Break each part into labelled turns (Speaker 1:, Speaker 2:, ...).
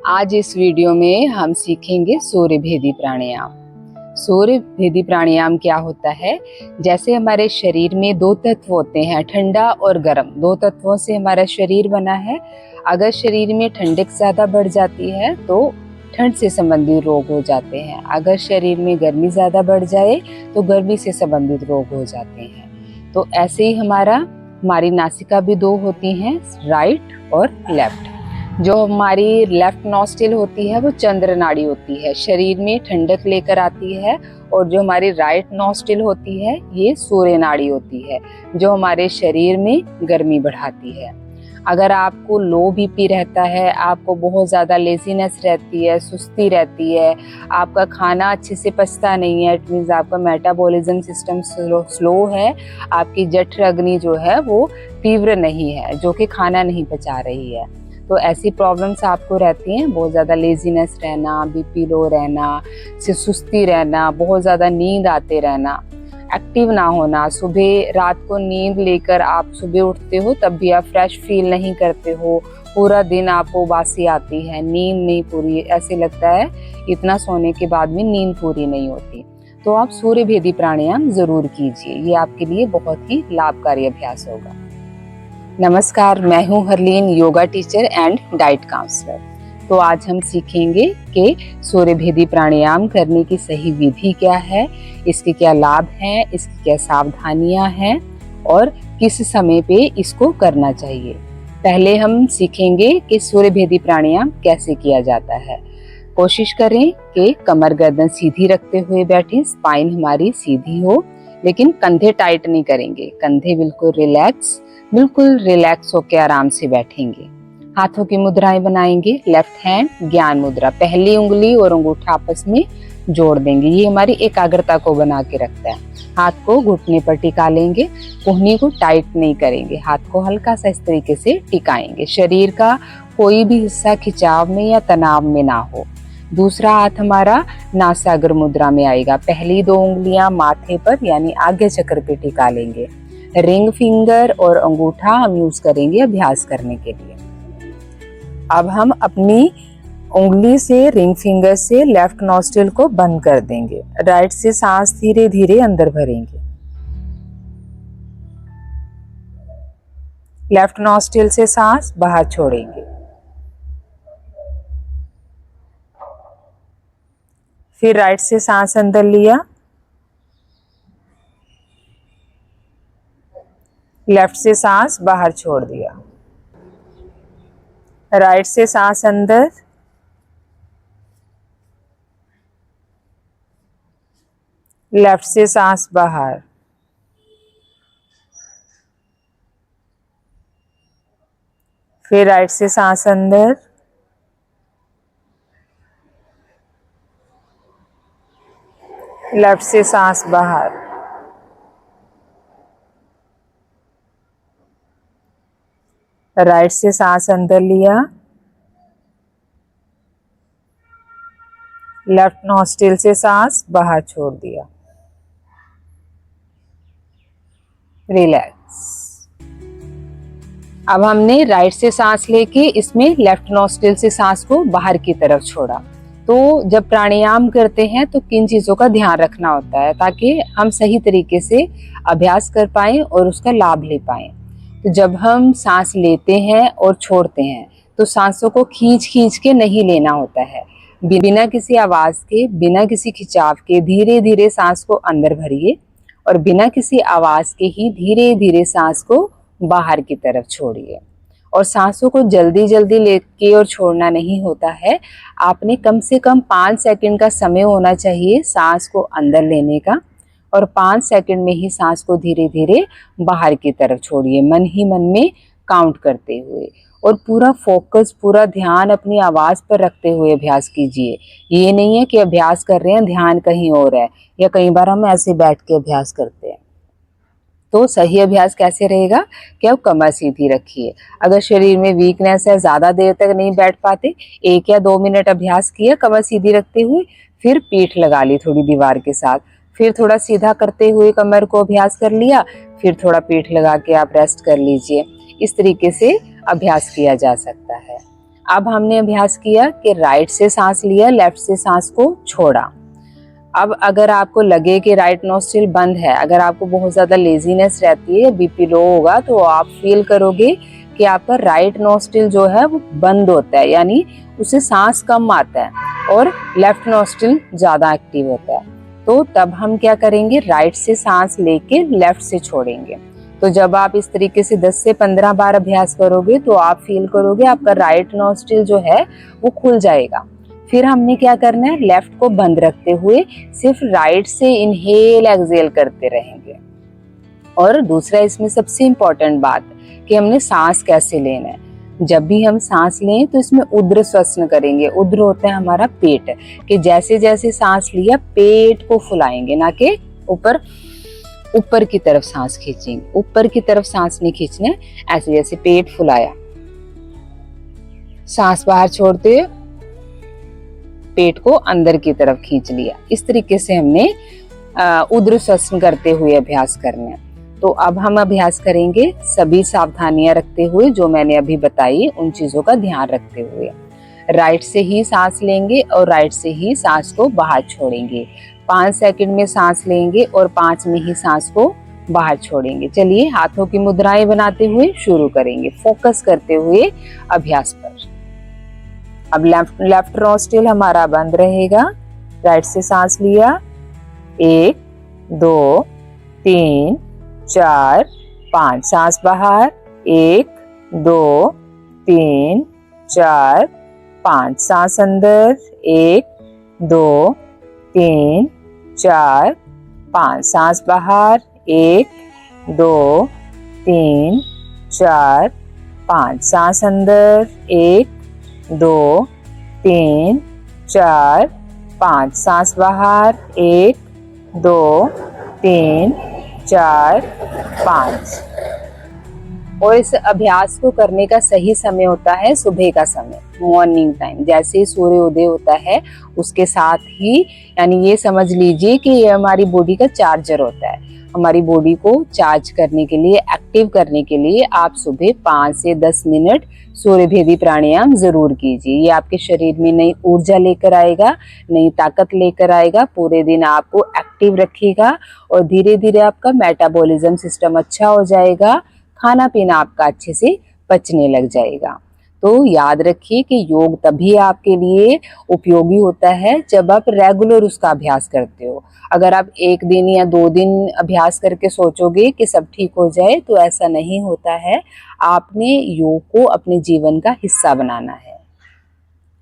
Speaker 1: आज इस वीडियो में हम सीखेंगे सूर्यभेदी प्राणायाम। सूर्यभेदी प्राणायाम क्या होता है? जैसे हमारे शरीर में दो तत्व होते हैं, ठंडा और गर्म, दो तत्वों से हमारा शरीर बना है। अगर शरीर में ठंडक ज्यादा बढ़ जाती है तो ठंड से संबंधित रोग हो जाते हैं। अगर शरीर में गर्मी ज्यादा बढ़ जाए तो गर्मी से संबंधित रोग हो जाते हैं। तो ऐसे ही हमारी नासिका भी दो होती हैं, राइट और लेफ्ट। जो हमारी लेफ्ट नॉस्ट्रिल होती है वो चंद्र नाड़ी होती है, शरीर में ठंडक लेकर आती है। और जो हमारी राइट नॉस्ट्रिल होती है ये सूर्य नाड़ी होती है, जो हमारे शरीर में गर्मी बढ़ाती है। अगर आपको लो बीपी रहता है, आपको बहुत ज़्यादा लेजीनेस रहती है, सुस्ती रहती है, आपका खाना अच्छे से पचता नहीं है, इट मीन्स आपका मेटाबॉलिज्म सिस्टम स्लो है, आपकी जठर अग्नि जो है वो तीव्र नहीं है, जो कि खाना नहीं पचा रही है, तो ऐसी प्रॉब्लम्स आपको रहती हैं। बहुत ज़्यादा लेजीनेस रहना, बीपी लो रहना, सुस्ती रहना, बहुत ज़्यादा नींद आते रहना, एक्टिव ना होना, सुबह रात को नींद लेकर आप सुबह उठते हो तब भी आप फ्रेश फील नहीं करते हो, पूरा दिन आपको उबासी आती है, नींद नहीं पूरी, ऐसे लगता है इतना सोने के बाद भी नींद पूरी नहीं होती, तो आप सूर्यभेदी प्राणायाम जरूर कीजिए। ये आपके लिए बहुत ही लाभकारी अभ्यास होगा। नमस्कार, मैं हूँ Harleen, yoga teacher and diet counsellor. तो आज हम सीखेंगे कि सूर्यभेदी प्राणायाम करने की सही विधि क्या है, इसके क्या लाभ हैं, इसकी क्या सावधानियां हैं और किस समय पे इसको करना चाहिए। पहले हम सीखेंगे कि सूर्यभेदी प्राणायाम कैसे किया जाता है। कोशिश करें कि कमर गर्दन सीधी रखते हुए बैठें, स्पाइन हमारी सीधी हो, लेकिन कंधे टाइट नहीं करेंगे, कंधे बिल्कुल रिलैक्स होकर आराम से बैठेंगे। हाथों की मुद्राएं बनाएंगे, लेफ्ट हैंड ज्ञान मुद्रा, पहली उंगली और अंगूठा आपस में जोड़ देंगे, ये हमारी एकाग्रता को बना के रखता है। हाथ को घुटने पर टिका लेंगे, कोहनी को टाइट नहीं करेंगे, हाथ को हल्का सा इस तरीके से टिकाएंगे, शरीर का कोई भी हिस्सा खिंचाव में या तनाव में ना हो। दूसरा हाथ हमारा नासागर मुद्रा में आएगा, पहली दो उंगलियां माथे पर यानी आज्ञा चक्र पे टिका लेंगे। रिंग फिंगर और अंगूठा हम यूज करेंगे अभ्यास करने के लिए। अब हम अपनी उंगली से, रिंग फिंगर से लेफ्ट नॉस्ट्रिल को बंद कर देंगे, राइट से सांस धीरे धीरे अंदर भरेंगे, लेफ्ट नॉस्ट्रिल से सांस बाहर छोड़ेंगे, फिर राइट से सांस अंदर लिया, लेफ्ट से सांस बाहर छोड़ दिया, राइट से सांस अंदर, लेफ्ट से सांस बाहर, फिर राइट से सांस अंदर, लेफ्ट से सांस बाहर, राइट से सांस अंदर लिया, लेफ्ट नॉस्ट्रिल से सांस बाहर छोड़ दिया, रिलैक्स। अब हमने राइट से सांस लेके इसमें लेफ्ट नॉस्ट्रिल से सांस को बाहर की तरफ छोड़ा। तो जब प्राणायाम करते हैं तो किन चीजों का ध्यान रखना होता है ताकि हम सही तरीके से अभ्यास कर पाएं और उसका लाभ ले पाएं। तो जब हम सांस लेते हैं और छोड़ते हैं तो सांसों को खींच खींच के नहीं लेना होता है, बिना किसी आवाज के, बिना किसी खिंचाव के धीरे धीरे सांस को अंदर भरिए और बिना किसी आवाज के ही धीरे धीरे सांस को बाहर की तरफ छोड़िए। और सांसों को जल्दी जल्दी लेके और छोड़ना नहीं होता है, आपने कम से कम 5 सेकंड का समय होना चाहिए सांस को अंदर लेने का, और 5 सेकंड में ही सांस को धीरे धीरे बाहर की तरफ छोड़िए, मन ही मन में काउंट करते हुए। और पूरा फोकस, पूरा ध्यान अपनी आवाज पर रखते हुए अभ्यास कीजिए। ये नहीं है कि अभ्यास कर रहे हैं ध्यान कहीं और है, या कई बार हम ऐसे बैठ के अभ्यास करते हैं। तो सही अभ्यास कैसे रहेगा कि आप कमर सीधी रखिए। अगर शरीर में वीकनेस है, ज्यादा देर तक नहीं बैठ पाते, 1 या 2 मिनट अभ्यास किया कमर सीधी रखते हुए, फिर पीठ लगा ली थोड़ी दीवार के साथ, फिर थोड़ा सीधा करते हुए कमर को अभ्यास कर लिया, फिर थोड़ा पीठ लगा के आप रेस्ट कर लीजिए। इस तरीके से अभ्यास किया जा सकता है। अब हमने अभ्यास किया कि राइट से सांस लिया, लेफ्ट से सांस को छोड़ा। अब अगर आपको लगे कि राइट नोस्ट्रिल बंद है, अगर आपको बहुत ज्यादा लेजीनेस रहती है, बीपी लो होगा, तो आप फील करोगे कि आपका राइट नोस्ट्रिल जो है वो बंद होता है, यानी उससे सांस कम आता है और लेफ्ट नोस्ट्रिल ज्यादा एक्टिव होता है। तो तब हम क्या करेंगे, राइट से सांस लेके लेफ्ट से छोड़ेंगे। तो जब आप इस तरीके से 10 से 15 बार अभ्यास करोगे तो आप फील करोगे आपका राइट नोस्ट्रिल जो है वो खुल जाएगा। फिर हमने क्या करना है, लेफ्ट को बंद रखते हुए सिर्फ राइट से इनहेल एक्सहेल करते रहेंगे। और दूसरा इसमें सबसे इम्पोर्टेंट बात कि हमने सांस कैसे लेना है। जब भी हम सांस लें तो इसमें उद्र श्वसन करेंगे। उद्र होता है हमारा पेट, कि जैसे जैसे सांस लिया पेट को फुलाएंगे, ना कि ऊपर की तरफ सांस खींचेंगे। ऊपर की तरफ सांस नहीं खींचना है, ऐसे जैसे पेट फुलाया, सांस बाहर छोड़ते हुए पेट को अंदर की तरफ खींच लिया। इस तरीके से हमने उद्र श्वसन करते हुए अभ्यास करना है। तो अब हम अभ्यास करेंगे सभी सावधानियां रखते हुए, जो मैंने अभी बताई उन चीजों का ध्यान रखते हुए। राइट से ही सांस लेंगे और राइट से ही सांस को बाहर छोड़ेंगे। 5 सेकंड में सांस लेंगे और 5 में ही सांस को बाहर छोड़ेंगे। चलिए हाथों की मुद्राएं बनाते हुए शुरू करेंगे, फोकस करते हुए अभ्यास पर। अब लेफ्ट नोस्ट्रिल हमारा बंद रहेगा। राइट से सांस लिया, 1 2 3 4 5, सांस बाहर, 1 2 3 4 5, सांस अंदर, 1 2 3 4 5, सांस बाहर, 1 2 3 4 5, सांस अंदर, 1 2 3 4 5, सांस बाहर, 1 2 3 4 5। और इस अभ्यास को करने का सही समय होता है सुबह का समय, मॉर्निंग टाइम। जैसे ही सूर्योदय होता है उसके साथ ही, यानी ये समझ लीजिए कि ये हमारी बॉडी का चार्जर होता है। हमारी बॉडी को चार्ज करने के लिए, एक्टिव करने के लिए आप सुबह 5 से 10 मिनट सूर्यभेदी प्राणायाम जरूर कीजिए। ये आपके शरीर में नई ऊर्जा लेकर आएगा, नई ताकत लेकर आएगा, पूरे दिन आपको एक्टिव रखेगा और धीरे धीरे आपका मेटाबॉलिज्म सिस्टम अच्छा हो जाएगा, खाना पीना आपका अच्छे से पचने लग जाएगा। तो याद रखिए कि योग तभी आपके लिए उपयोगी होता है जब आप रेगुलर उसका अभ्यास करते हो। अगर आप 1 दिन या 2 दिन अभ्यास करके सोचोगे कि सब ठीक हो जाए, तो ऐसा नहीं होता है। आपने योग को अपने जीवन का हिस्सा बनाना है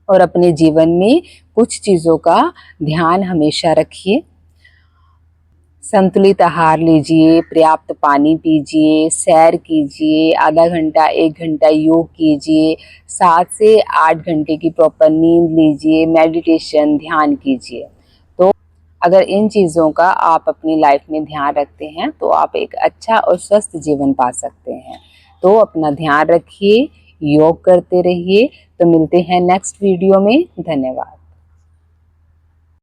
Speaker 1: और अपने जीवन में कुछ चीज़ों का ध्यान हमेशा रखिए। संतुलित आहार लीजिए, पर्याप्त पानी पीजिए, सैर कीजिए, आधा घंटा 1 घंटा योग कीजिए, 7 से 8 घंटे की प्रॉपर नींद लीजिए, मेडिटेशन, ध्यान कीजिए। तो अगर इन चीज़ों का आप अपनी लाइफ में ध्यान रखते हैं तो आप एक अच्छा और स्वस्थ जीवन पा सकते हैं। तो अपना ध्यान रखिए, योग करते रहिए। तो मिलते हैं नेक्स्ट वीडियो में। धन्यवाद।